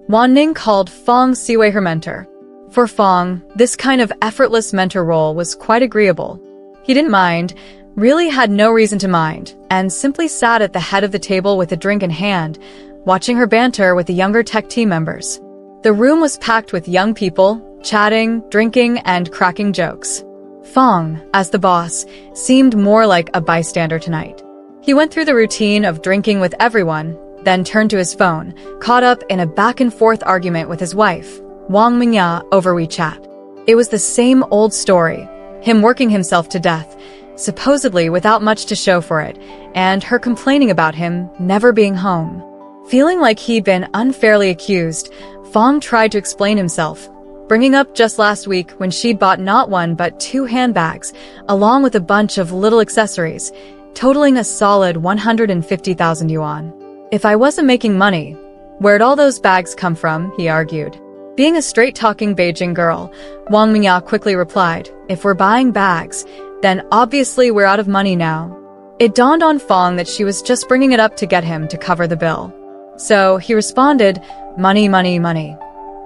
Wan Ning called Fong Siwei her mentor. For Fong, this kind of effortless mentor role was quite agreeable. He didn't mind, really had no reason to mind, and simply sat at the head of the table with a drink in hand, watching her banter with the younger tech team members. The room was packed with young people, chatting, drinking, and cracking jokes. Fong, as the boss, seemed more like a bystander tonight. He went through the routine of drinking with everyone, then turned to his phone, caught up in a back-and-forth argument with his wife, Wang Mingya, over WeChat. It was the same old story, him working himself to death, supposedly without much to show for it, and her complaining about him never being home. Feeling like he'd been unfairly accused, Fong tried to explain himself, bringing up just last week when she'd bought not one but 2 handbags, along with a bunch of little accessories, totaling a solid 150,000 yuan. If I wasn't making money, where'd all those bags come from, he argued. Being a straight-talking Beijing girl, Wang Mingya quickly replied, if we're buying bags, then obviously we're out of money now. It dawned on Fong that she was just bringing it up to get him to cover the bill. So he responded, money, money, money.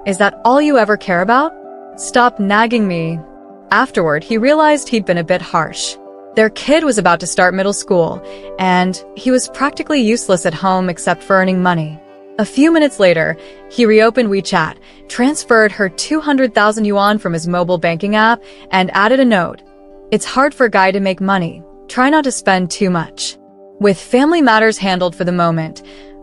Is that all you ever care about? Stop nagging me. Afterward, he realized he'd been a bit harsh. Their kid was about to start middle school, and he was practically useless at home except for earning money. A few minutes later, he reopened WeChat, transferred her 200,000 yuan from his mobile banking app, and added a note. It's hard for a guy to make money. Try not to spend too much. With family matters handled for the moment,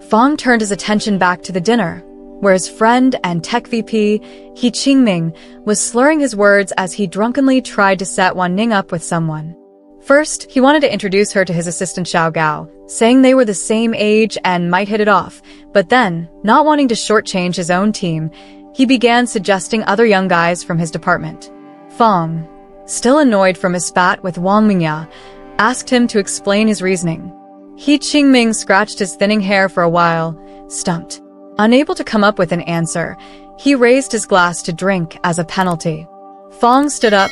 Fong turned his attention back to the dinner, where his friend and tech VP, He Qingming, was slurring his words as he drunkenly tried to set Wan Ning up with someone. First, he wanted to introduce her to his assistant Xiao Gao, saying they were the same age and might hit it off, but then, not wanting to shortchange his own team, he began suggesting other young guys from his department. Fong, still annoyed from his spat with Wang Mingya, asked him to explain his reasoning. He Qingming scratched his thinning hair for a while, stumped. Unable to come up with an answer, he raised his glass to drink as a penalty. Fong stood up,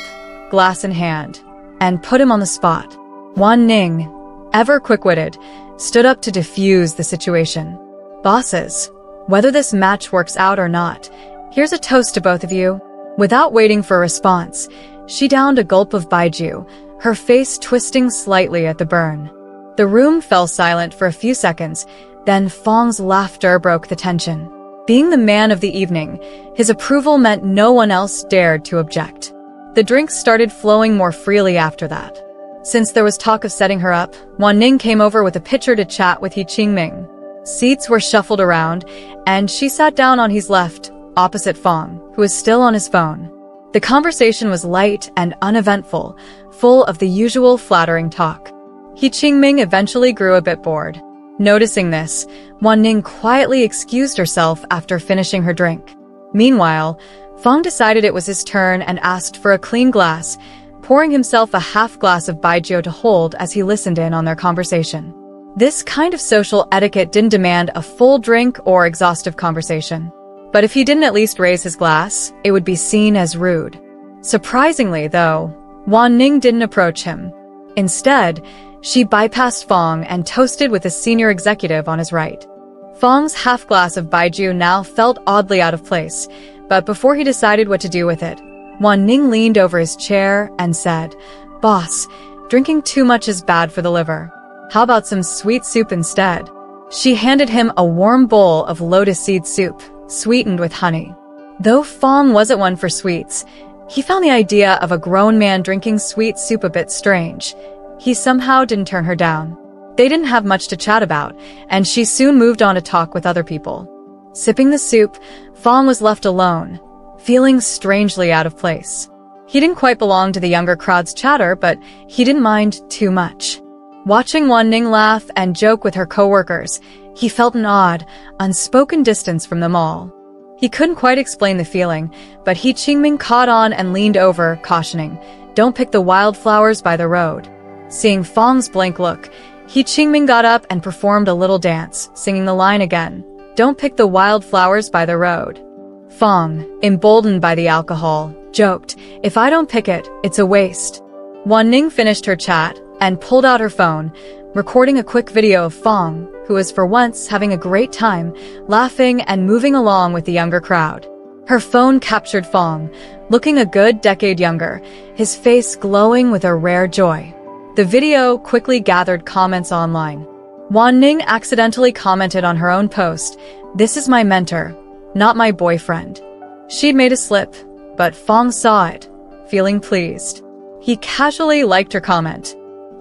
glass in hand, and put him on the spot. Wan Ning, ever quick-witted, stood up to defuse the situation. Bosses, whether this match works out or not, here's a toast to both of you. Without waiting for a response, she downed a gulp of baijiu, her face twisting slightly at the burn. The room fell silent for a few seconds, then Fong's laughter broke the tension. Being the man of the evening, his approval meant no one else dared to object. The drinks started flowing more freely after that. Since there was talk of setting her up, Wan Ning came over with a pitcher to chat with He Qingming. Seats were shuffled around, and she sat down on his left, opposite Fong, who was still on his phone. The conversation was light and uneventful, full of the usual flattering talk. He Qingming eventually grew a bit bored. Noticing this, Wan Ning quietly excused herself after finishing her drink. Meanwhile, Fong decided it was his turn and asked for a clean glass, pouring himself a half glass of baijiu to hold as he listened in on their conversation. This kind of social etiquette didn't demand a full drink or exhaustive conversation. But if he didn't at least raise his glass, it would be seen as rude. Surprisingly, though, Wan Ning didn't approach him. Instead, she bypassed Fong and toasted with a senior executive on his right. Fong's half glass of baijiu now felt oddly out of place, but before he decided what to do with it, Wan Ning leaned over his chair and said, "Boss, drinking too much is bad for the liver. How about some sweet soup instead?" She handed him a warm bowl of lotus seed soup, sweetened with honey. Though Fong wasn't one for sweets, he found the idea of a grown man drinking sweet soup a bit strange. He somehow didn't turn her down. They didn't have much to chat about, and she soon moved on to talk with other people. Sipping the soup, Fong was left alone, feeling strangely out of place. He didn't quite belong to the younger crowd's chatter, but he didn't mind too much. Watching Wan Ning laugh and joke with her coworkers, he felt an odd, unspoken distance from them all. He couldn't quite explain the feeling, but He Qingming caught on and leaned over, cautioning, "Don't pick the wildflowers by the road." Seeing Fong's blank look, He Qingming got up and performed a little dance, singing the line again, "Don't pick the wildflowers by the road." Fong, emboldened by the alcohol, joked, "If I don't pick it, it's a waste." Wan Ning finished her chat and pulled out her phone, recording a quick video of Fong, who was for once having a great time, laughing and moving along with the younger crowd. Her phone captured Fong, looking a good decade younger, his face glowing with a rare joy. The video quickly gathered comments online. Wan Ning accidentally commented on her own post, "This is my mentor, not my boyfriend." She'd made a slip, but Fong saw it, feeling pleased. He casually liked her comment.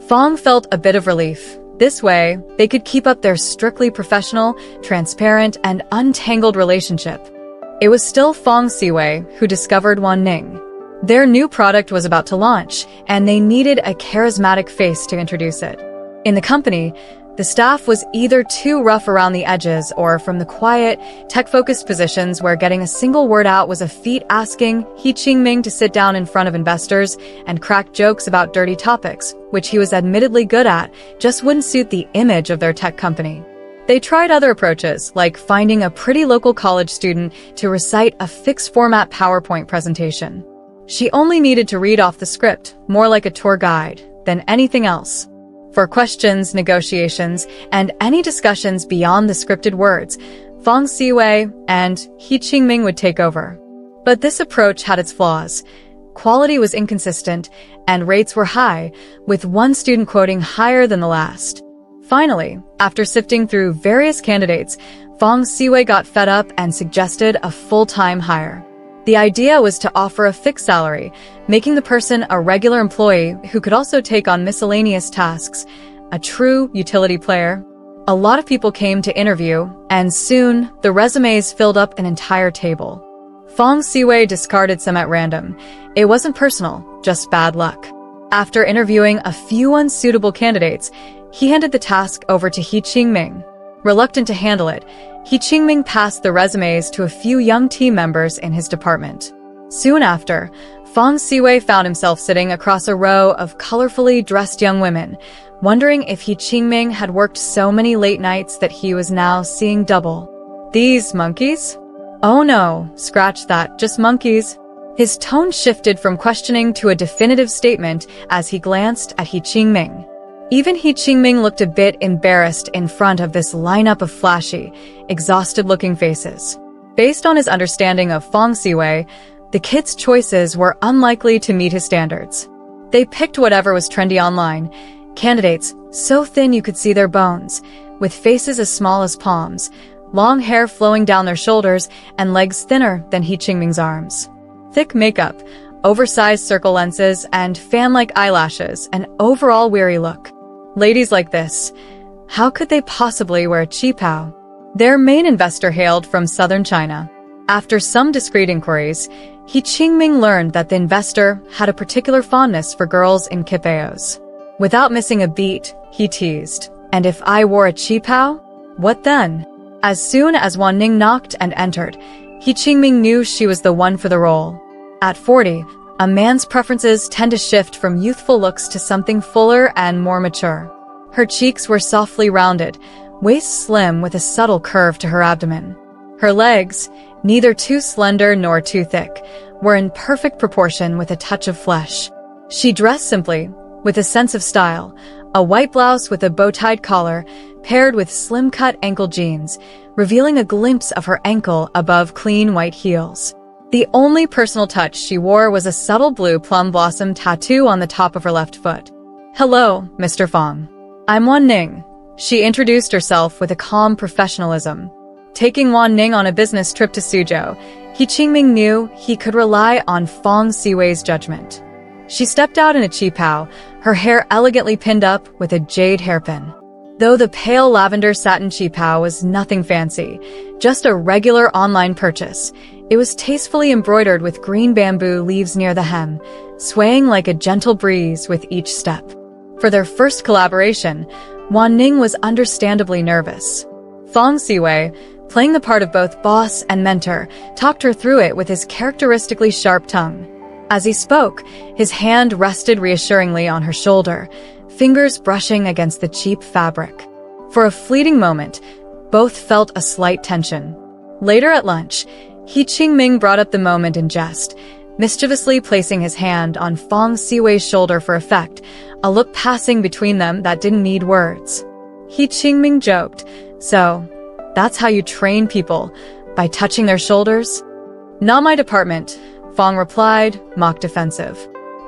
Fong felt a bit of relief. This way, they could keep up their strictly professional, transparent, and untangled relationship. It was still Fong Siwei who discovered Wan Ning. Their new product was about to launch, and they needed a charismatic face to introduce it. In the company, the staff was either too rough around the edges or from the quiet, tech-focused positions where getting a single word out was a feat. Asking He Qingming to sit down in front of investors and crack jokes about dirty topics, which he was admittedly good at, just wouldn't suit the image of their tech company. They tried other approaches, like finding a pretty local college student to recite a fixed-format PowerPoint presentation. She only needed to read off the script, more like a tour guide, than anything else. For questions, negotiations, and any discussions beyond the scripted words, Fong Siwei and He Qingming would take over. But this approach had its flaws. Quality was inconsistent, and rates were high, with one student quoting higher than the last. Finally, after sifting through various candidates, Fong Siwei got fed up and suggested a full-time hire. The idea was to offer a fixed salary, making the person a regular employee who could also take on miscellaneous tasks, a true utility player. A lot of people came to interview, and soon the resumes filled up an entire table. Fong Siwei discarded some at random. It wasn't personal, just bad luck. After interviewing a few unsuitable candidates, he handed the task over to He Qingming. Reluctant to handle it, He Qingming passed the resumes to a few young team members in his department. Soon after, Fong Siwei found himself sitting across a row of colorfully dressed young women, wondering if He Qingming had worked so many late nights that he was now seeing double. These monkeys? Oh no, scratch that, just monkeys. His tone shifted from questioning to a definitive statement as he glanced at He Qingming. Even He Qingming looked a bit embarrassed in front of this lineup of flashy, exhausted-looking faces. Based on his understanding of Fong Siwei, the kids' choices were unlikely to meet his standards. They picked whatever was trendy online, candidates so thin you could see their bones, with faces as small as palms, long hair flowing down their shoulders, and legs thinner than He Qingming's arms. Thick makeup, oversized circle lenses, and fan-like eyelashes, an overall weary look. Ladies like this, how could they possibly wear a qipao? Their main investor hailed from southern China. After some discreet inquiries, He Qingming learned that the investor had a particular fondness for girls in qipaos. Without missing a beat, he teased, "And if I wore a qipao? What then?" As soon as Wan Ning knocked and entered, He Qingming knew she was the one for the role. At 40, a man's preferences tend to shift from youthful looks to something fuller and more mature. Her cheeks were softly rounded, waist slim with a subtle curve to her abdomen. Her legs, neither too slender nor too thick, were in perfect proportion with a touch of flesh. She dressed simply, with a sense of style, a white blouse with a bow-tied collar, paired with slim-cut ankle jeans, revealing a glimpse of her ankle above clean white heels. The only personal touch she wore was a subtle blue plum blossom tattoo on the top of her left foot. "Hello, Mr. Fong. I'm Wan Ning." She introduced herself with a calm professionalism. Taking Wan Ning on a business trip to Suzhou, He Qingming knew he could rely on Fong Siwei's judgment. She stepped out in a qipao, her hair elegantly pinned up with a jade hairpin. Though the pale lavender satin qipao was nothing fancy, just a regular online purchase, it was tastefully embroidered with green bamboo leaves near the hem, swaying like a gentle breeze with each step. For their first collaboration, Wan Ning was understandably nervous. Fong Siwei, playing the part of both boss and mentor, talked her through it with his characteristically sharp tongue. As he spoke, his hand rested reassuringly on her shoulder, fingers brushing against the cheap fabric. For a fleeting moment, both felt a slight tension. Later at lunch, He Qingming brought up the moment in jest, mischievously placing his hand on Fong Siwei's shoulder for effect, a look passing between them that didn't need words. He Qingming joked, "So, that's how you train people, by touching their shoulders?" "Not my department," Fong replied, mock defensive.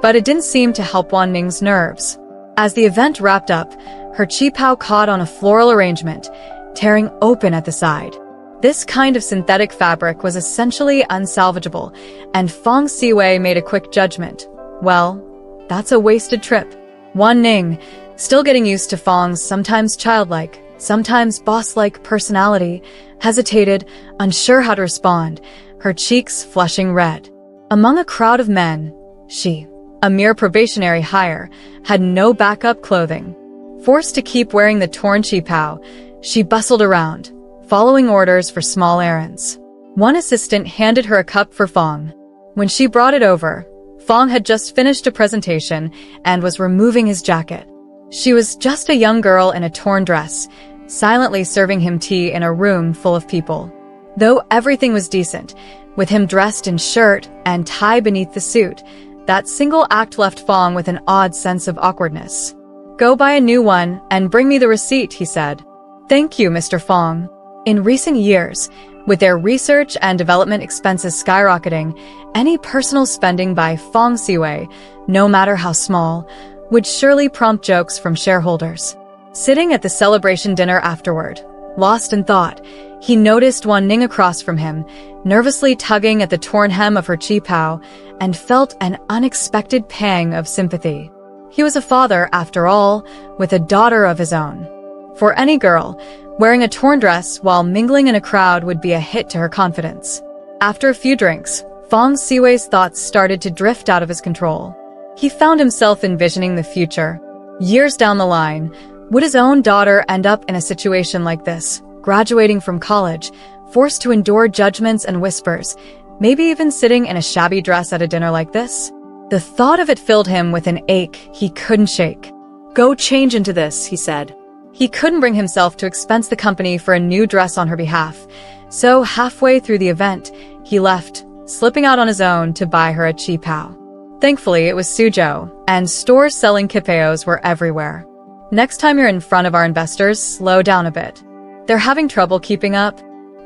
But it didn't seem to help Wan Ning's nerves. As the event wrapped up, her qipao caught on a floral arrangement, tearing open at the side. This kind of synthetic fabric was essentially unsalvageable, and Fong Siwei made a quick judgment. Well, that's a wasted trip. Wan Ning, still getting used to Fong's sometimes childlike, sometimes boss-like personality, hesitated, unsure how to respond, her cheeks flushing red. Among a crowd of men, she, a mere probationary hire, had no backup clothing. Forced to keep wearing the torn qipao, she bustled around, following orders for small errands. One assistant handed her a cup for Fong. When she brought it over, Fong had just finished a presentation and was removing his jacket. She was just a young girl in a torn dress, silently serving him tea in a room full of people. Though everything was decent, with him dressed in shirt and tie beneath the suit, that single act left Fong with an odd sense of awkwardness. "Go buy a new one and bring me the receipt," he said. "Thank you, Mr. Fong." In recent years, with their research and development expenses skyrocketing, any personal spending by Fong Siwei, no matter how small, would surely prompt jokes from shareholders. Sitting at the celebration dinner afterward, lost in thought, he noticed Wan Ning across from him, nervously tugging at the torn hem of her qipao, and felt an unexpected pang of sympathy. He was a father, after all, with a daughter of his own. For any girl, wearing a torn dress while mingling in a crowd would be a hit to her confidence. After a few drinks, Fong Siwei's thoughts started to drift out of his control. He found himself envisioning the future. Years down the line, would his own daughter end up in a situation like this, graduating from college, forced to endure judgments and whispers, maybe even sitting in a shabby dress at a dinner like this? The thought of it filled him with an ache he couldn't shake. "Go change into this," he said. He couldn't bring himself to expense the company for a new dress on her behalf, so halfway through the event, he left, slipping out on his own to buy her a qipao. Thankfully, it was Suzhou, and stores selling qipaos were everywhere. Next time you're in front of our investors, slow down a bit. They're having trouble keeping up?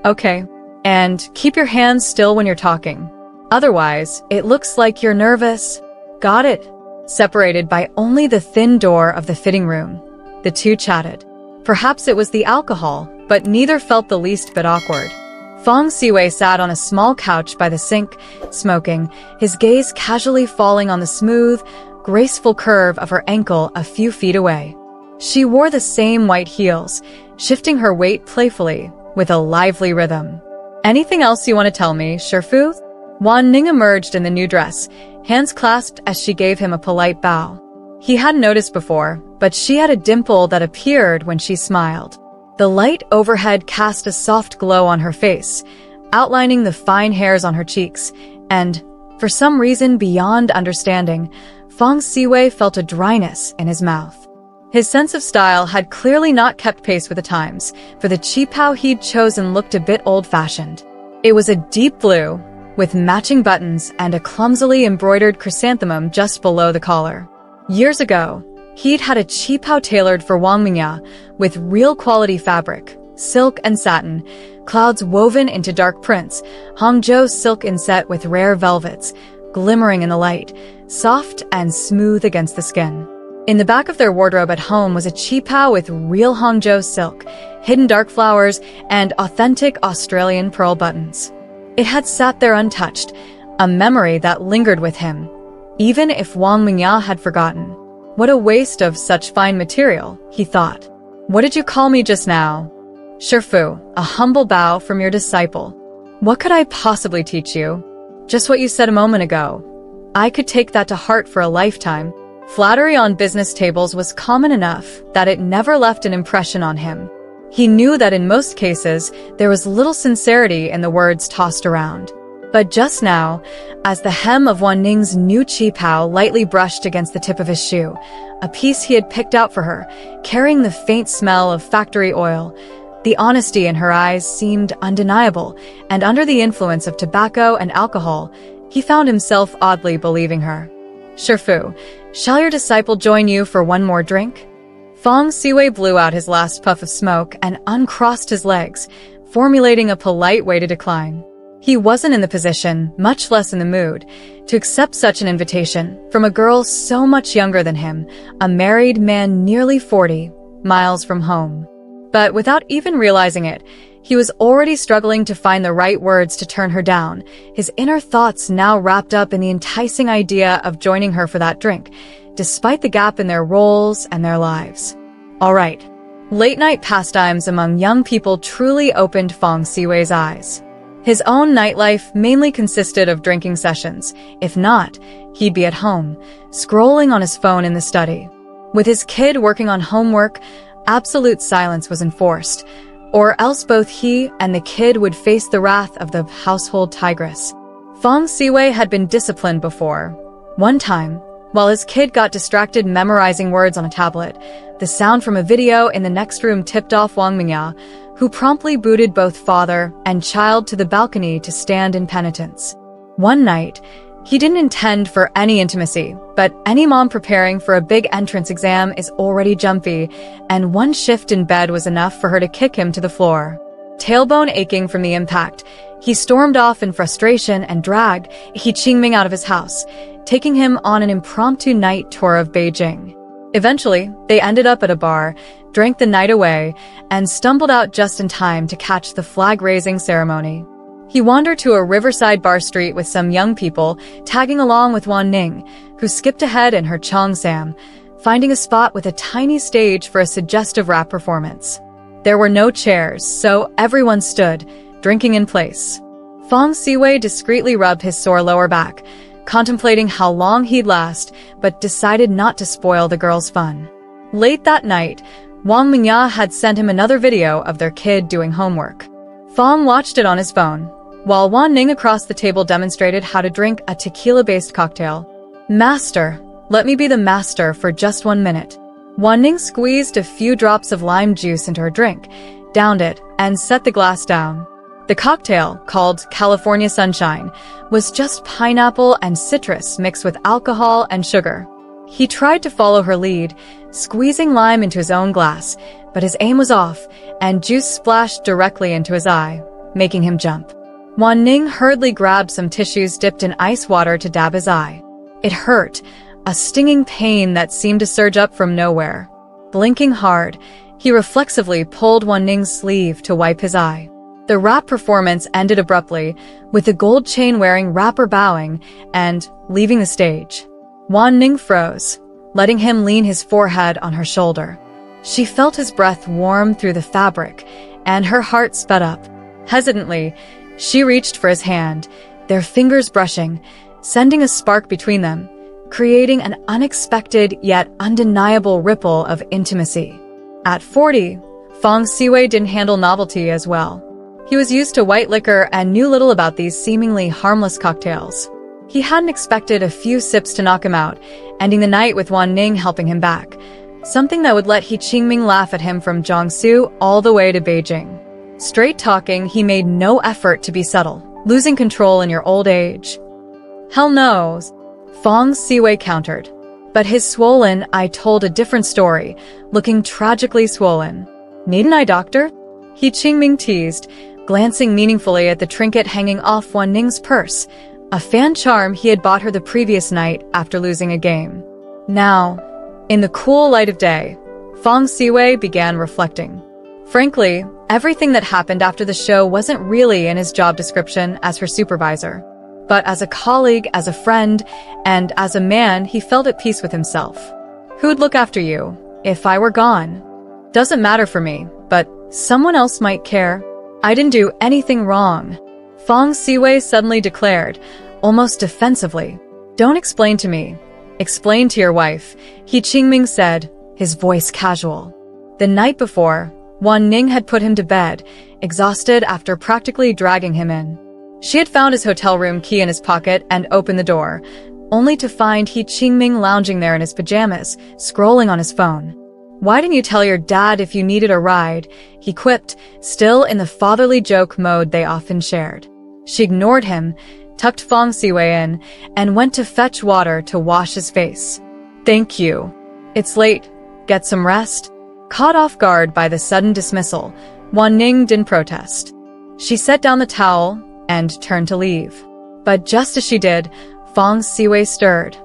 Okay. And keep your hands still when you're talking. Otherwise, it looks like you're nervous. Got it? Separated by only the thin door of the fitting room, the two chatted. Perhaps it was the alcohol, but neither felt the least bit awkward. Fong Siwei sat on a small couch by the sink, smoking, his gaze casually falling on the smooth, graceful curve of her ankle a few feet away. She wore the same white heels, shifting her weight playfully, with a lively rhythm. "Anything else you want to tell me, Shifu?" Wan Ning emerged in the new dress, hands clasped as she gave him a polite bow. He hadn't noticed before, but she had a dimple that appeared when she smiled. The light overhead cast a soft glow on her face, outlining the fine hairs on her cheeks, and, for some reason beyond understanding, Fong Siwei felt a dryness in his mouth. His sense of style had clearly not kept pace with the times, for the qipao he'd chosen looked a bit old-fashioned. It was a deep blue, with matching buttons and a clumsily embroidered chrysanthemum just below the collar. Years ago, he'd had a qipao tailored for Wang Mingya, with real quality fabric, silk and satin, clouds woven into dark prints, Hangzhou silk inset with rare velvets, glimmering in the light, soft and smooth against the skin. In the back of their wardrobe at home was a qipao with real Hangzhou silk, hidden dark flowers, and authentic Australian pearl buttons. It had sat there untouched, a memory that lingered with him, even if Wang Mingya had forgotten. What a waste of such fine material, he thought. "What did you call me just now?" "Shifu, a humble bow from your disciple." "What could I possibly teach you?" "Just what you said a moment ago. I could take that to heart for a lifetime." Flattery on business tables was common enough that it never left an impression on him. He knew that in most cases, there was little sincerity in the words tossed around. But just now, as the hem of Wan Ning's new qipao lightly brushed against the tip of his shoe, a piece he had picked out for her, carrying the faint smell of factory oil, the honesty in her eyes seemed undeniable, and under the influence of tobacco and alcohol, he found himself oddly believing her. "Shifu, "Shall your disciple join you for one more drink?" Feng Siwei blew out his last puff of smoke and uncrossed his legs, formulating a polite way to decline. He wasn't in the position, much less in the mood, to accept such an invitation from a girl so much younger than him, a married man nearly 40, miles from home. But without even realizing it, he was already struggling to find the right words to turn her down, his inner thoughts now wrapped up in the enticing idea of joining her for that drink, despite the gap in their roles and their lives. All right. Late-night pastimes among young people truly opened Feng Siwei's eyes. His own nightlife mainly consisted of drinking sessions. If not, he'd be at home, scrolling on his phone in the study. With his kid working on homework, absolute silence was enforced, or else both he and the kid would face the wrath of the household tigress. Feng Siwei had been disciplined before. One time, while his kid got distracted memorizing words on a tablet, the sound from a video in the next room tipped off Wang Mingya, who promptly booted both father and child to the balcony to stand in penitence. One night, he didn't intend for any intimacy, but any mom preparing for a big entrance exam is already jumpy, and one shift in bed was enough for her to kick him to the floor. Tailbone aching from the impact, he stormed off in frustration and dragged He Qingming out of his house, taking him on an impromptu night tour of Beijing. Eventually, they ended up at a bar, drank the night away, and stumbled out just in time to catch the flag-raising ceremony. He wandered to a riverside bar street with some young people, tagging along with Wan Ning, who skipped ahead in her Cheongsam, finding a spot with a tiny stage for a suggestive rap performance. There were no chairs, so everyone stood, drinking in place. Feng Siwei discreetly rubbed his sore lower back, contemplating how long he'd last, but decided not to spoil the girls' fun. Late that night, Wang Mingya had sent him another video of their kid doing homework. Feng watched it on his phone, while Wan Ning across the table demonstrated how to drink a tequila-based cocktail. "Master, let me be the master for just 1 minute." Wan Ning squeezed a few drops of lime juice into her drink, downed it, and set the glass down. The cocktail, called California Sunshine, was just pineapple and citrus mixed with alcohol and sugar. He tried to follow her lead, squeezing lime into his own glass, but his aim was off, and juice splashed directly into his eye, making him jump. Wan Ning hurriedly grabbed some tissues dipped in ice water to dab his eye. It hurt, a stinging pain that seemed to surge up from nowhere. Blinking hard, he reflexively pulled Wan Ning's sleeve to wipe his eye. The rap performance ended abruptly, with the gold chain-wearing rapper bowing and leaving the stage. Wan Ning froze, letting him lean his forehead on her shoulder. She felt his breath warm through the fabric, and her heart sped up. Hesitantly, she reached for his hand, their fingers brushing, sending a spark between them, creating an unexpected yet undeniable ripple of intimacy. At 40, Feng Siwei didn't handle novelty as well. He was used to white liquor and knew little about these seemingly harmless cocktails. He hadn't expected a few sips to knock him out, ending the night with Wan Ning helping him back, something that would let He Qingming laugh at him from Jiangsu all the way to Beijing. Straight talking, he made no effort to be subtle, losing control in your old age. "Hell no," Feng Siwei countered. But his swollen eye told a different story, looking tragically swollen. "Need an eye doctor?" He Qingming teased, glancing meaningfully at the trinket hanging off Wan Ning's purse, a fan charm he had bought her the previous night after losing a game. Now, in the cool light of day, Feng Siwei began reflecting. Frankly, everything that happened after the show wasn't really in his job description as her supervisor. But as a colleague, as a friend, and as a man, he felt at peace with himself. "Who'd look after you if I were gone? Doesn't matter for me, but someone else might care. I didn't do anything wrong," Feng Siwei suddenly declared, almost defensively. "Don't explain to me. Explain to your wife," He Qingming said, his voice casual. The night before, Wan Ning had put him to bed, exhausted after practically dragging him in. She had found his hotel room key in his pocket and opened the door, only to find He Qingming lounging there in his pajamas, scrolling on his phone. "Why didn't you tell your dad if you needed a ride?" he quipped, still in the fatherly joke mode they often shared. She ignored him, tucked Feng Siwei in, and went to fetch water to wash his face. Thank you. It's late. Get some rest. Caught off guard by the sudden dismissal, Wan Ning didn't protest. She set down the towel and turned to leave. But just as she did, Fong Siwei stirred.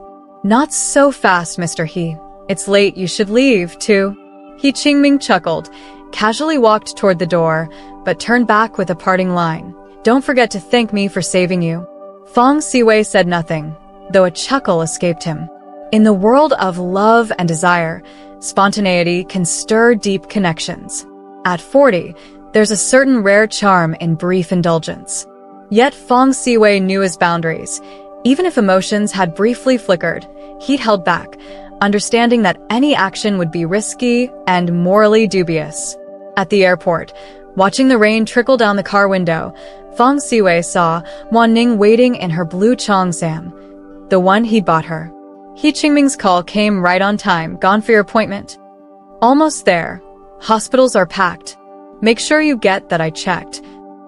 Not so fast, Mr. He. It's late, you should leave, too. He Qingming chuckled, casually walked toward the door, but turned back with a parting line. Don't forget to thank me for saving you. Fong Siwei said nothing, though a chuckle escaped him. In the world of love and desire, spontaneity can stir deep connections. At 40, there's a certain rare charm in brief indulgence. Yet Fong Siwei knew his boundaries. Even if emotions had briefly flickered, he'd held back, understanding that any action would be risky and morally dubious. At the airport, watching the rain trickle down the car window, Fong Siwei saw Wan Ning waiting in her blue Cheongsam, the one he'd bought her. He Qingming's call came right on time. Gone for your appointment? Almost there. Hospitals are packed. Make sure you get that I checked.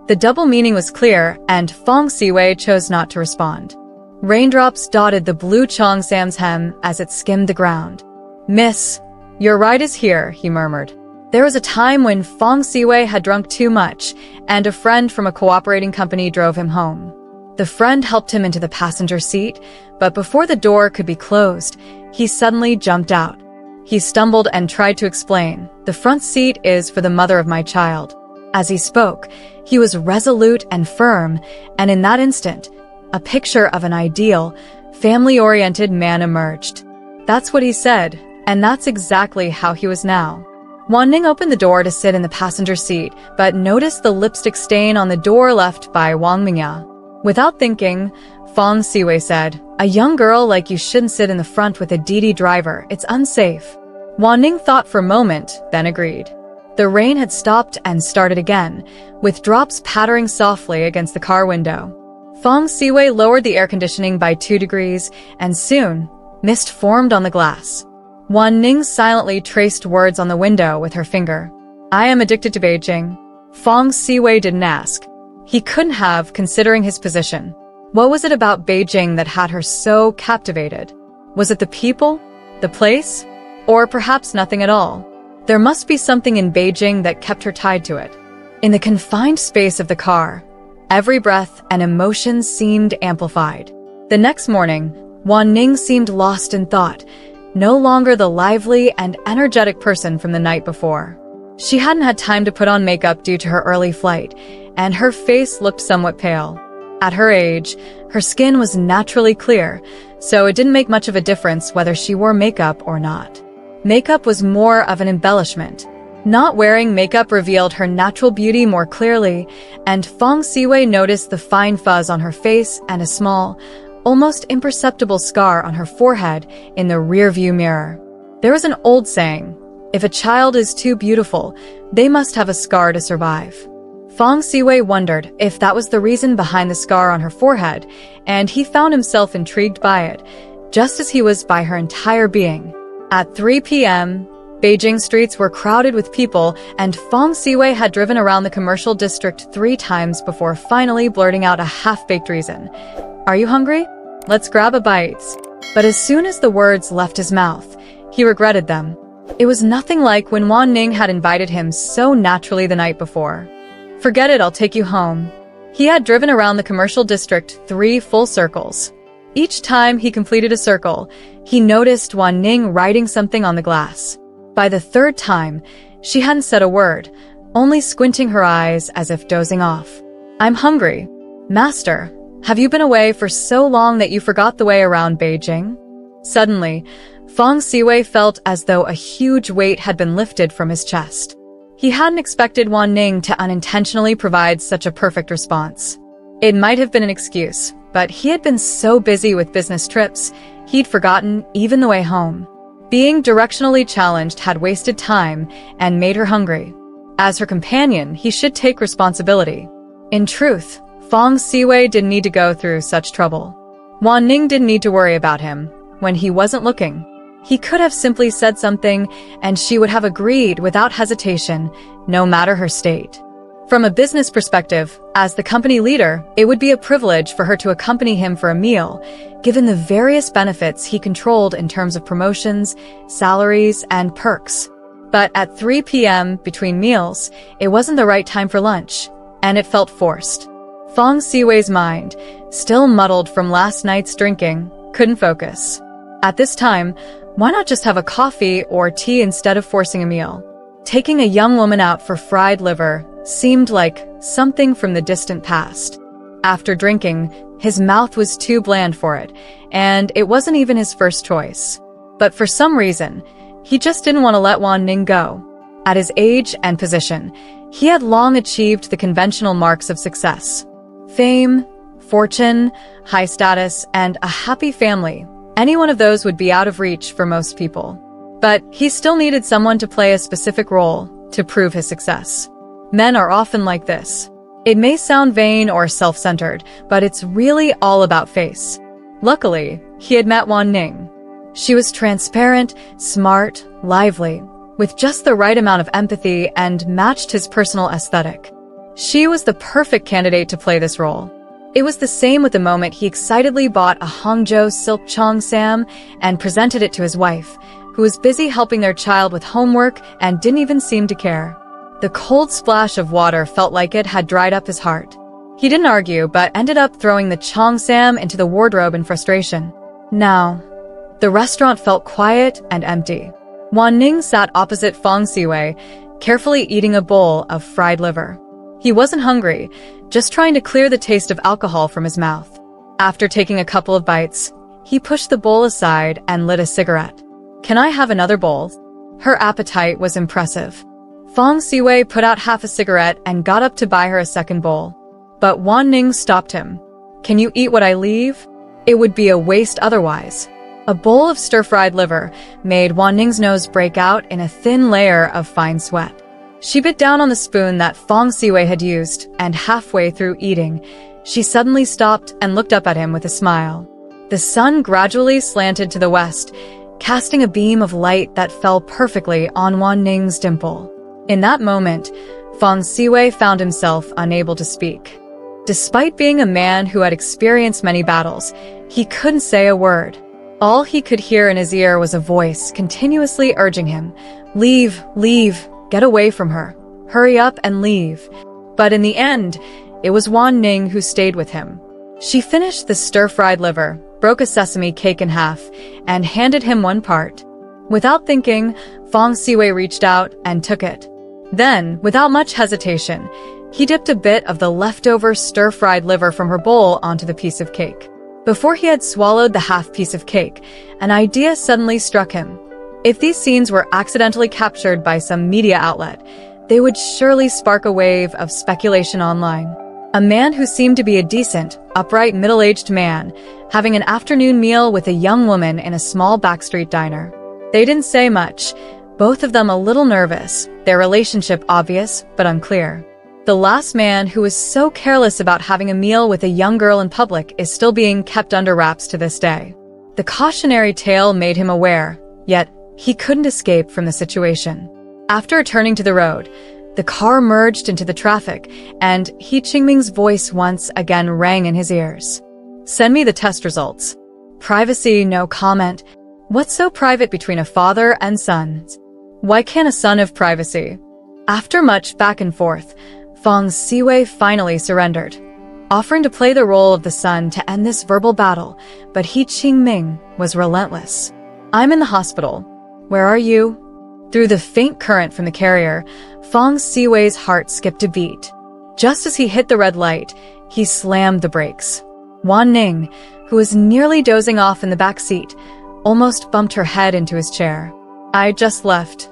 The double meaning was clear, and Fong Siwei chose not to respond. Raindrops dotted the blue Cheongsam's hem as it skimmed the ground. Miss, your ride is here, he murmured. There was a time when Fong Siwei had drunk too much, and a friend from a cooperating company drove him home. The friend helped him into the passenger seat, but before the door could be closed, he suddenly jumped out. He stumbled and tried to explain, the front seat is for the mother of my child. As he spoke, he was resolute and firm, and in that instant, a picture of an ideal, family-oriented man emerged. That's what he said, and that's exactly how he was now. Wan Ning opened the door to sit in the passenger seat, but noticed the lipstick stain on the door left by Wang Mingya. Without thinking, Fong Siwei said, a young girl like you shouldn't sit in the front with a DD driver, it's unsafe. Wan Ning thought for a moment, then agreed. The rain had stopped and started again, with drops pattering softly against the car window. Fong Siwei lowered the air conditioning by 2 degrees, and soon, mist formed on the glass. Wan Ning silently traced words on the window with her finger. I am addicted to Beijing. Fong Siwei didn't ask. He couldn't have, considering his position. What was it about Beijing that had her so captivated? Was it the people? The place? Or perhaps nothing at all? There must be something in Beijing that kept her tied to it. In the confined space of the car, every breath and emotion seemed amplified. The next morning, Wan Ning seemed lost in thought, no longer the lively and energetic person from the night before. She hadn't had time to put on makeup due to her early flight, and her face looked somewhat pale. At her age, her skin was naturally clear, so it didn't make much of a difference whether she wore makeup or not. Makeup was more of an embellishment. Not wearing makeup revealed her natural beauty more clearly, and Fong Siwei noticed the fine fuzz on her face and a small, almost imperceptible scar on her forehead in the rearview mirror. There was an old saying, if a child is too beautiful, they must have a scar to survive. Fong Siwei wondered if that was the reason behind the scar on her forehead, and he found himself intrigued by it, just as he was by her entire being. At 3 p.m., Beijing streets were crowded with people, and Fong Siwei had driven around the commercial district 3 times before finally blurting out a half-baked reason. Are you hungry? Let's grab a bite. But as soon as the words left his mouth, he regretted them. It was nothing like when Wan Ning had invited him so naturally the night before. Forget it, I'll take you home. He had driven around the commercial district 3 full circles. Each time he completed a circle, he noticed Wan Ning writing something on the glass. By the 3rd time, she hadn't said a word, only squinting her eyes as if dozing off. I'm hungry. Master, have you been away for so long that you forgot the way around Beijing? Suddenly, Fong Siwei felt as though a huge weight had been lifted from his chest. He hadn't expected Wan Ning to unintentionally provide such a perfect response. It might have been an excuse, but he had been so busy with business trips, he'd forgotten even the way home. Being directionally challenged had wasted time and made her hungry. As her companion, he should take responsibility. In truth, Fong Siwei didn't need to go through such trouble. Wan Ning didn't need to worry about him when he wasn't looking. He could have simply said something, and she would have agreed without hesitation, no matter her state. From a business perspective, as the company leader, it would be a privilege for her to accompany him for a meal, given the various benefits he controlled in terms of promotions, salaries, and perks. But at 3 p.m. between meals, it wasn't the right time for lunch, and it felt forced. Feng Siwei's mind, still muddled from last night's drinking, couldn't focus. At this time, why not just have a coffee or tea instead of forcing a meal? Taking a young woman out for fried liver seemed like something from the distant past. After drinking, his mouth was too bland for it, and it wasn't even his first choice. But for some reason, he just didn't want to let Wan Ning go. At his age and position, he had long achieved the conventional marks of success. Fame, fortune, high status, and a happy family. Any one of those would be out of reach for most people. But he still needed someone to play a specific role to prove his success. Men are often like this. It may sound vain or self-centered, but it's really all about face. Luckily, he had met Wan Ning. She was transparent, smart, lively, with just the right amount of empathy and matched his personal aesthetic. She was the perfect candidate to play this role. It was the same with the moment he excitedly bought a Hangzhou silk cheongsam and presented it to his wife, who was busy helping their child with homework and didn't even seem to care. The cold splash of water felt like it had dried up his heart. He didn't argue, but ended up throwing the cheongsam into the wardrobe in frustration. Now, the restaurant felt quiet and empty. Wan Ning sat opposite Feng Siwei, carefully eating a bowl of fried liver. He wasn't hungry, just trying to clear the taste of alcohol from his mouth. After taking a couple of bites, he pushed the bowl aside and lit a cigarette. "Can I have another bowl?" Her appetite was impressive. Feng Siwei put out half a cigarette and got up to buy her a second bowl. But Wan Ning stopped him. "Can you eat what I leave? It would be a waste otherwise." A bowl of stir-fried liver made Wan Ning's nose break out in a thin layer of fine sweat. She bit down on the spoon that Feng Siwei had used, and halfway through eating, she suddenly stopped and looked up at him with a smile. The sun gradually slanted to the west, casting a beam of light that fell perfectly on Wan Ning's dimple. In that moment, Feng Siwei found himself unable to speak. Despite being a man who had experienced many battles, he couldn't say a word. All he could hear in his ear was a voice continuously urging him, "Leave, leave, get away from her. Hurry up and leave." But in the end, it was Wan Ning who stayed with him. She finished the stir-fried liver, broke a sesame cake in half, and handed him one part. Without thinking, Feng Siwei reached out and took it. Then, without much hesitation, he dipped a bit of the leftover stir-fried liver from her bowl onto the piece of cake. Before he had swallowed the half piece of cake, an idea suddenly struck him. If these scenes were accidentally captured by some media outlet, they would surely spark a wave of speculation online. A man who seemed to be a decent, upright, middle-aged man, having an afternoon meal with a young woman in a small backstreet diner. They didn't say much, both of them a little nervous, their relationship obvious but unclear. The last man who was so careless about having a meal with a young girl in public is still being kept under wraps to this day. The cautionary tale made him aware, yet he couldn't escape from the situation. After turning to the road, the car merged into the traffic, and He Qingming's voice once again rang in his ears. "Send me the test results." Privacy, no comment. What's so private between a father and son? Why can't a son have privacy? After much back and forth, Feng Siwei finally surrendered, offering to play the role of the son to end this verbal battle, but He Qingming was relentless. "I'm in the hospital. Where are you?" Through the faint current from the carrier, Feng Siwei's heart skipped a beat. Just as he hit the red light, he slammed the brakes. Wan Ning, who was nearly dozing off in the back seat, almost bumped her head into his chair. "I just left."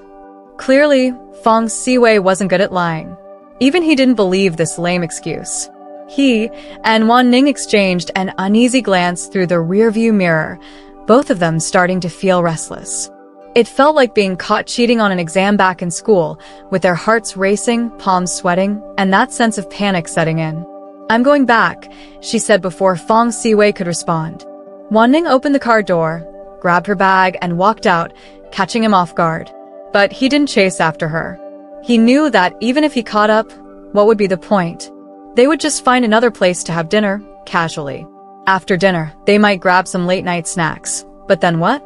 Clearly, Feng Siwei wasn't good at lying. Even he didn't believe this lame excuse. He and Wan Ning exchanged an uneasy glance through the rearview mirror, both of them starting to feel restless. It felt like being caught cheating on an exam back in school, with their hearts racing, palms sweating, and that sense of panic setting in. "I'm going back," she said before Feng Siwei could respond. Wan Ning opened the car door, grabbed her bag, and walked out, catching him off guard. But he didn't chase after her. He knew that even if he caught up, what would be the point? They would just find another place to have dinner, casually. After dinner, they might grab some late-night snacks. But then what?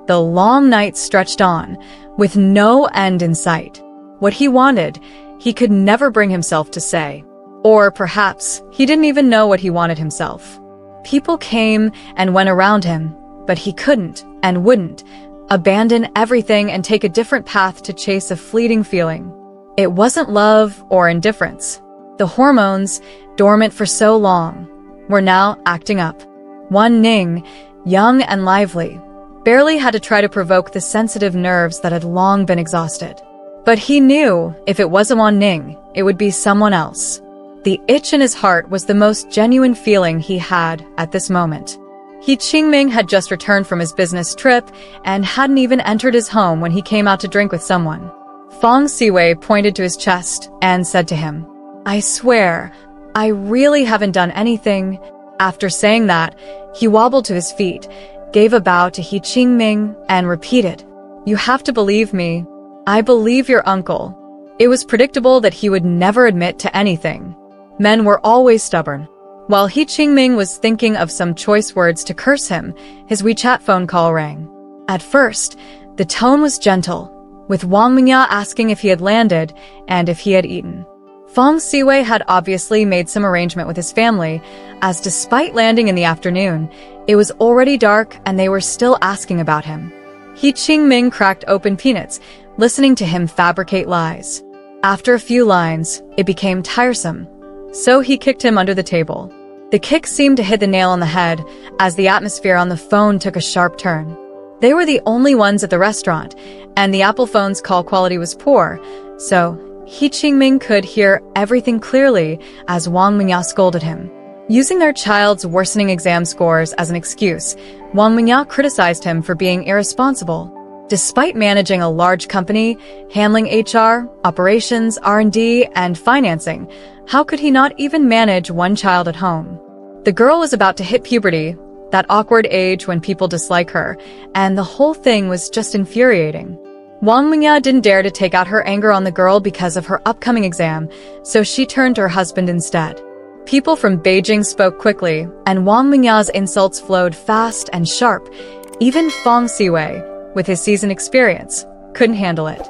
The long night stretched on, with no end in sight. What he wanted, he could never bring himself to say. Or perhaps he didn't even know what he wanted himself. People came and went around him, but he couldn't and wouldn't abandon everything and take a different path to chase a fleeting feeling. It wasn't love or indifference. The hormones, dormant for so long, were now acting up. Wan Ning, young and lively, barely had to try to provoke the sensitive nerves that had long been exhausted. But he knew if it wasn't Wan Ning, it would be someone else. The itch in his heart was the most genuine feeling he had at this moment. He Qingming had just returned from his business trip and hadn't even entered his home when he came out to drink with someone. Feng Siwei pointed to his chest and said to him, "I swear, I really haven't done anything." After saying that, he wobbled to his feet, gave a bow to He Qingming, and repeated, "You have to believe me. I believe your uncle." It was predictable that he would never admit to anything. Men were always stubborn. While He Qingming was thinking of some choice words to curse him, his WeChat phone call rang. At first, the tone was gentle, with Wang Mingya asking if he had landed and if he had eaten. Feng Siwei had obviously made some arrangement with his family, as despite landing in the afternoon, it was already dark and they were still asking about him. He Qingming cracked open peanuts, listening to him fabricate lies. After a few lines, it became tiresome, so he kicked him under the table. The kick seemed to hit the nail on the head, as the atmosphere on the phone took a sharp turn. They were the only ones at the restaurant, and the Apple phone's call quality was poor, so He Qingming could hear everything clearly as Wang Mingya scolded him. Using their child's worsening exam scores as an excuse, Wang Mingya criticized him for being irresponsible. Despite managing a large company, handling HR, operations, R&D, and financing, how could he not even manage one child at home? The girl was about to hit puberty, that awkward age when people dislike her, and the whole thing was just infuriating. Wang Mingya didn't dare to take out her anger on the girl because of her upcoming exam, so she turned to her husband instead. People from Beijing spoke quickly, and Wang Mingya's insults flowed fast and sharp. Even Feng Siwei, with his seasoned experience, couldn't handle it.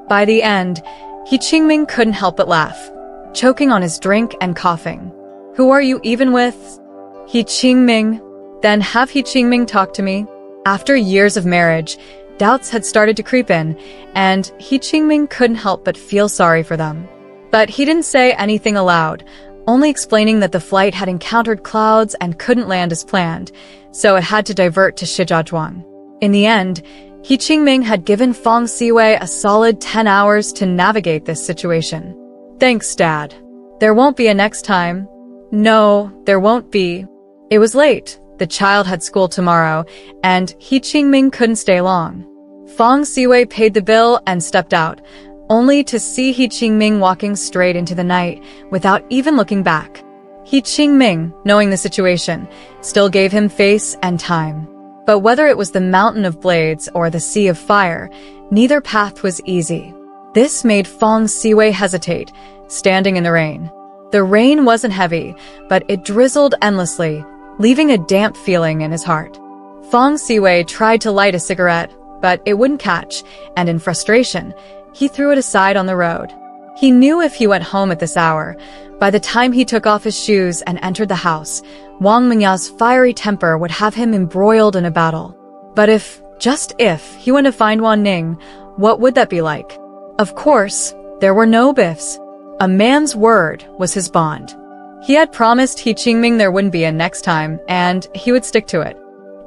By the end, He Qingming couldn't help but laugh, choking on his drink and coughing. "Who are you even with?" "He Qingming." "Then have He Qingming talk to me." After years of marriage, doubts had started to creep in, and He Qingming couldn't help but feel sorry for them. But he didn't say anything aloud, only explaining that the flight had encountered clouds and couldn't land as planned, so it had to divert to Shijiazhuang. In the end, He Qingming had given Feng Siwei a solid 10 hours to navigate this situation. "Thanks, Dad. There won't be a next time." "No, there won't be." It was late. The child had school tomorrow, and He Qingming couldn't stay long. Feng Siwei paid the bill and stepped out, only to see He Qingming walking straight into the night without even looking back. He Qingming, knowing the situation, still gave him face and time. But whether it was the mountain of blades or the sea of fire, neither path was easy. This made Feng Siwei hesitate, standing in the rain. The rain wasn't heavy, but it drizzled endlessly, leaving a damp feeling in his heart. Feng Siwei tried to light a cigarette, but it wouldn't catch, and in frustration, he threw it aside on the road. He knew if he went home at this hour, by the time he took off his shoes and entered the house, Wang Mingya's fiery temper would have him embroiled in a battle. But if, just if, he went to find Wan Ning, what would that be like? Of course, there were no biffs. A man's word was his bond. He had promised He Qingming there wouldn't be a next time, and he would stick to it.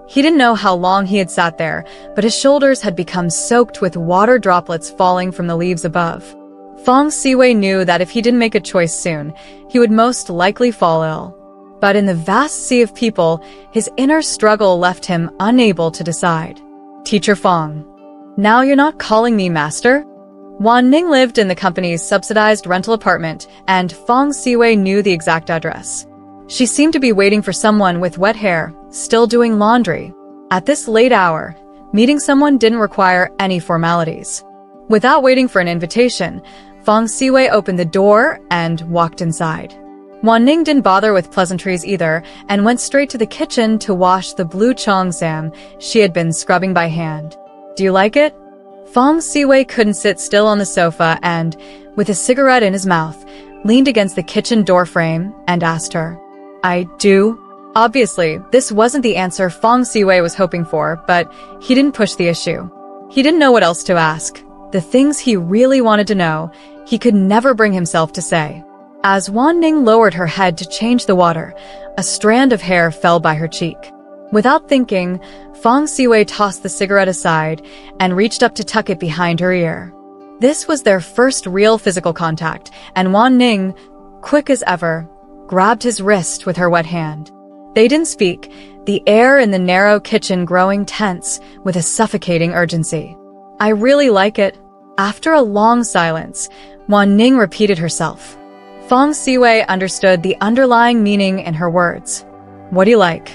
He didn't know how long he had sat there, but his shoulders had become soaked with water droplets falling from the leaves above. Feng Siwei knew that if he didn't make a choice soon, he would most likely fall ill. But in the vast sea of people, his inner struggle left him unable to decide. "Teacher Feng, now you're not calling me master?" Wan Ning lived in the company's subsidized rental apartment, and Feng Siwei knew the exact address. She seemed to be waiting for someone with wet hair, still doing laundry. At this late hour, meeting someone didn't require any formalities. Without waiting for an invitation, Fong Siwei opened the door and walked inside. Wan Ning didn't bother with pleasantries either and went straight to the kitchen to wash the blue cheongsam she had been scrubbing by hand. "Do you like it?" Fong Siwei couldn't sit still on the sofa and, with a cigarette in his mouth, leaned against the kitchen doorframe and asked her. "I do." Obviously, this wasn't the answer Fong Siwei was hoping for, but he didn't push the issue. He didn't know what else to ask. The things he really wanted to know, he could never bring himself to say. As Wan Ning lowered her head to change the water, a strand of hair fell by her cheek. Without thinking, Fong Siwei tossed the cigarette aside and reached up to tuck it behind her ear. This was their first real physical contact, and Wan Ning, quick as ever, grabbed his wrist with her wet hand. They didn't speak, the air in the narrow kitchen growing tense with a suffocating urgency. "I really like it." After a long silence, Wan Ning repeated herself. Fong Siwei understood the underlying meaning in her words. "What do you like?"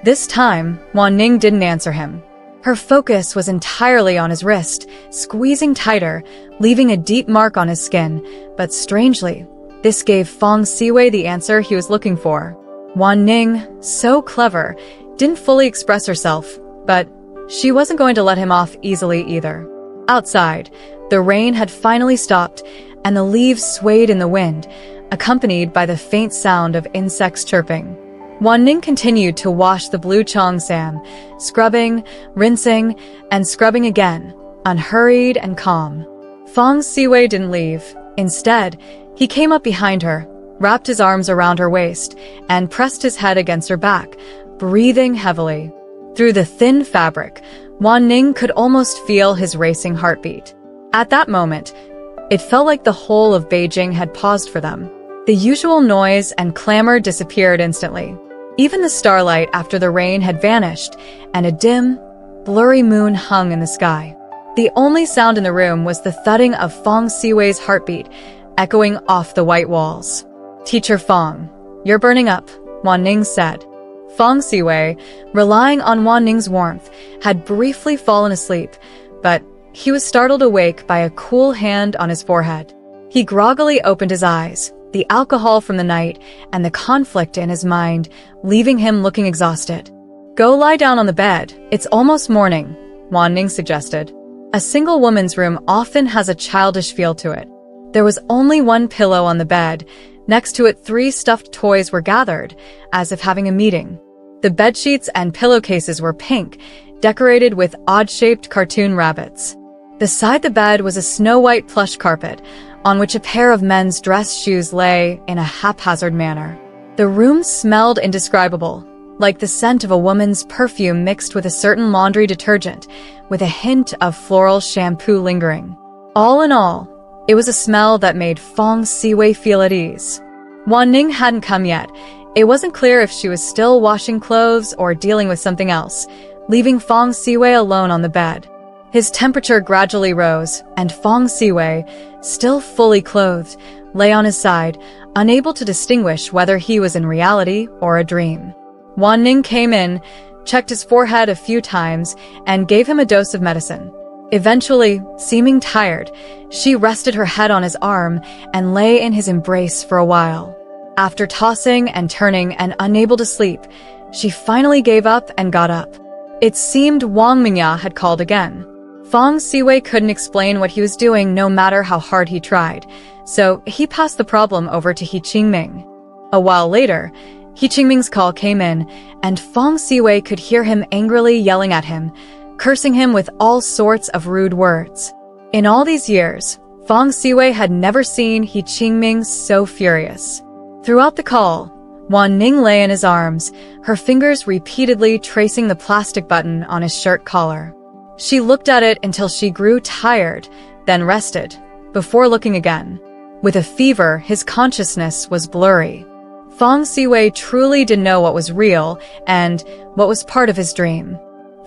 This time, Wan Ning didn't answer him. Her focus was entirely on his wrist, squeezing tighter, leaving a deep mark on his skin, but strangely, this gave Fong Siwei the answer he was looking for. Wan Ning, so clever, didn't fully express herself, but she wasn't going to let him off easily either. Outside, the rain had finally stopped, and the leaves swayed in the wind, accompanied by the faint sound of insects chirping. Wan Ning continued to wash the blue cheongsam, scrubbing, rinsing, and scrubbing again, unhurried and calm. Fong Siwei didn't leave. Instead, he came up behind her, wrapped his arms around her waist, and pressed his head against her back, breathing heavily. Through the thin fabric, Wan Ning could almost feel his racing heartbeat. At that moment, it felt like the whole of Beijing had paused for them. The usual noise and clamor disappeared instantly. Even the starlight after the rain had vanished, and a dim, blurry moon hung in the sky. The only sound in the room was the thudding of Fong Siwei's heartbeat, echoing off the white walls. "Teacher Fong, you're burning up," Wan Ning said. Fong Siwei, relying on Wan Ning's warmth, had briefly fallen asleep, but he was startled awake by a cool hand on his forehead. He groggily opened his eyes, the alcohol from the night and the conflict in his mind, leaving him looking exhausted. "Go lie down on the bed, it's almost morning," Wan Ning suggested. A single woman's room often has a childish feel to it. There was only one pillow on the bed. Next to it, 3 stuffed toys were gathered, as if having a meeting. The bedsheets and pillowcases were pink, decorated with odd-shaped cartoon rabbits. Beside the bed was a snow-white plush carpet, on which a pair of men's dress shoes lay in a haphazard manner. The room smelled indescribable, like the scent of a woman's perfume mixed with a certain laundry detergent, with a hint of floral shampoo lingering. All in all, it was a smell that made Fong Siwei feel at ease. Wan Ning hadn't come yet. It wasn't clear if she was still washing clothes or dealing with something else, leaving Fong Siwei alone on the bed. His temperature gradually rose, and Fong Siwei, still fully clothed, lay on his side, unable to distinguish whether he was in reality or a dream. Wan Ning came in, checked his forehead a few times, and gave him a dose of medicine. Eventually, seeming tired, she rested her head on his arm and lay in his embrace for a while. After tossing and turning and unable to sleep, she finally gave up and got up. It seemed Wang Mingya had called again. Fong Siwei couldn't explain what he was doing no matter how hard he tried, so he passed the problem over to He Qingming. A while later, He Qingming's call came in, and Fong Siwei could hear him angrily yelling at him, cursing him with all sorts of rude words. In all these years, Fong Siwei had never seen He Qingming so furious. Throughout the call, Wan Ning lay in his arms, her fingers repeatedly tracing the plastic button on his shirt collar. She looked at it until she grew tired, then rested, before looking again. With a fever, his consciousness was blurry. Fong Siwei truly didn't know what was real and what was part of his dream.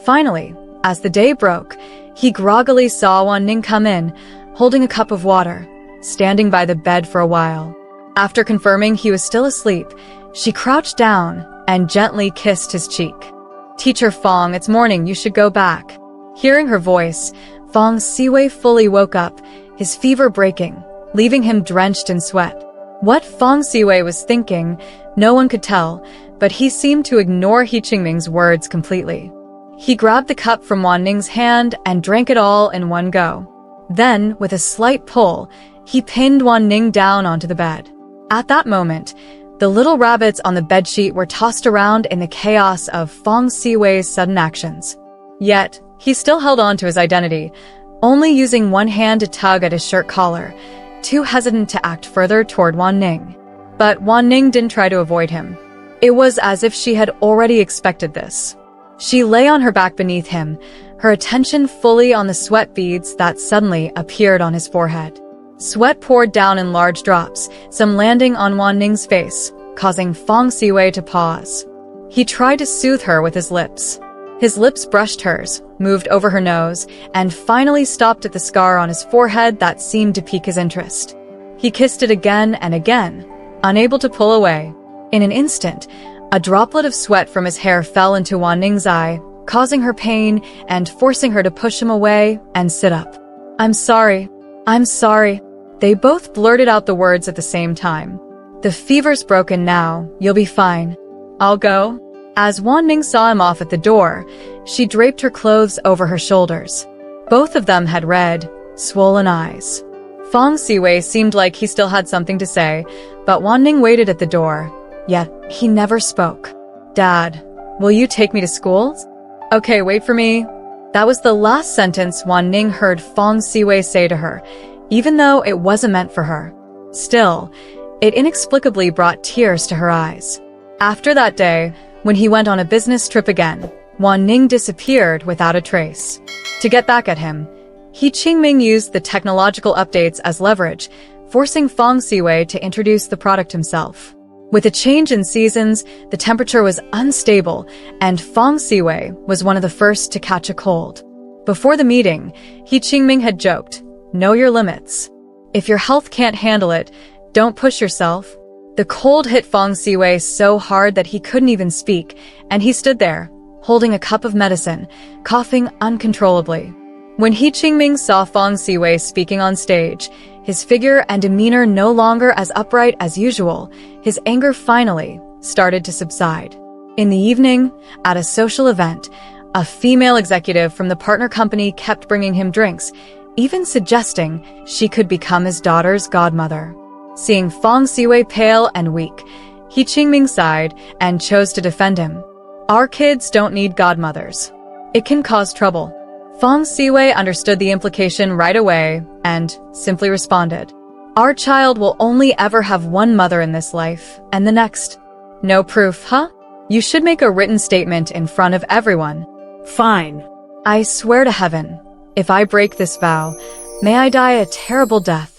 Finally, as the day broke, he groggily saw Wan Ning come in, holding a cup of water, standing by the bed for a while. After confirming he was still asleep, she crouched down and gently kissed his cheek. "Teacher Fong, it's morning, you should go back." Hearing her voice, Fong Siwei fully woke up, his fever breaking, leaving him drenched in sweat. What Feng Siwei was thinking, no one could tell, but he seemed to ignore He Qingming's words completely. He grabbed the cup from Wan Ning's hand and drank it all in one go. Then, with a slight pull, he pinned Wan Ning down onto the bed. At that moment, the little rabbits on the bedsheet were tossed around in the chaos of Feng Siwei's sudden actions. Yet, he still held on to his identity, only using one hand to tug at his shirt collar, too hesitant to act further toward Wan Ning. But Wan Ning didn't try to avoid him. It was as if she had already expected this. She lay on her back beneath him, her attention fully on the sweat beads that suddenly appeared on his forehead. Sweat poured down in large drops, some landing on Wan Ning's face, causing Feng Siwei to pause. He tried to soothe her with his lips. His lips brushed hers, moved over her nose, and finally stopped at the scar on his forehead that seemed to pique his interest. He kissed it again and again, unable to pull away. In an instant, a droplet of sweat from his hair fell into Wan Ning's eye, causing her pain and forcing her to push him away and sit up. "I'm sorry. I'm sorry." They both blurted out the words at the same time. "The fever's broken now. You'll be fine. I'll go." As Wan Ning saw him off at the door, she draped her clothes over her shoulders. Both of them had red, swollen eyes. Feng Siwei seemed like he still had something to say, but Wan Ning waited at the door, yet he never spoke. "Dad, will you take me to school?" "Okay, wait for me." That was the last sentence Wan Ning heard Feng Siwei say to her, even though it wasn't meant for her. Still, it inexplicably brought tears to her eyes. After that day, when he went on a business trip again, Wan Ning disappeared without a trace. To get back at him, He Qingming used the technological updates as leverage, forcing Feng Siwei to introduce the product himself. With a change in seasons, the temperature was unstable, and Feng Siwei was one of the first to catch a cold. Before the meeting, He Qingming had joked, "Know your limits. If your health can't handle it, don't push yourself." The cold hit Feng Siwei so hard that he couldn't even speak, and he stood there, holding a cup of medicine, coughing uncontrollably. When He Qingming saw Feng Siwei speaking on stage, his figure and demeanor no longer as upright as usual, his anger finally started to subside. In the evening, at a social event, a female executive from the partner company kept bringing him drinks, even suggesting she could become his daughter's godmother. Seeing Feng Siwei pale and weak, He Qingming sighed and chose to defend him. "Our kids don't need godmothers. It can cause trouble." Feng Siwei understood the implication right away and simply responded, "Our child will only ever have one mother in this life, and the next. No proof, huh? You should make a written statement in front of everyone." Fine. "I swear to heaven, if I break this vow, may I die a terrible death."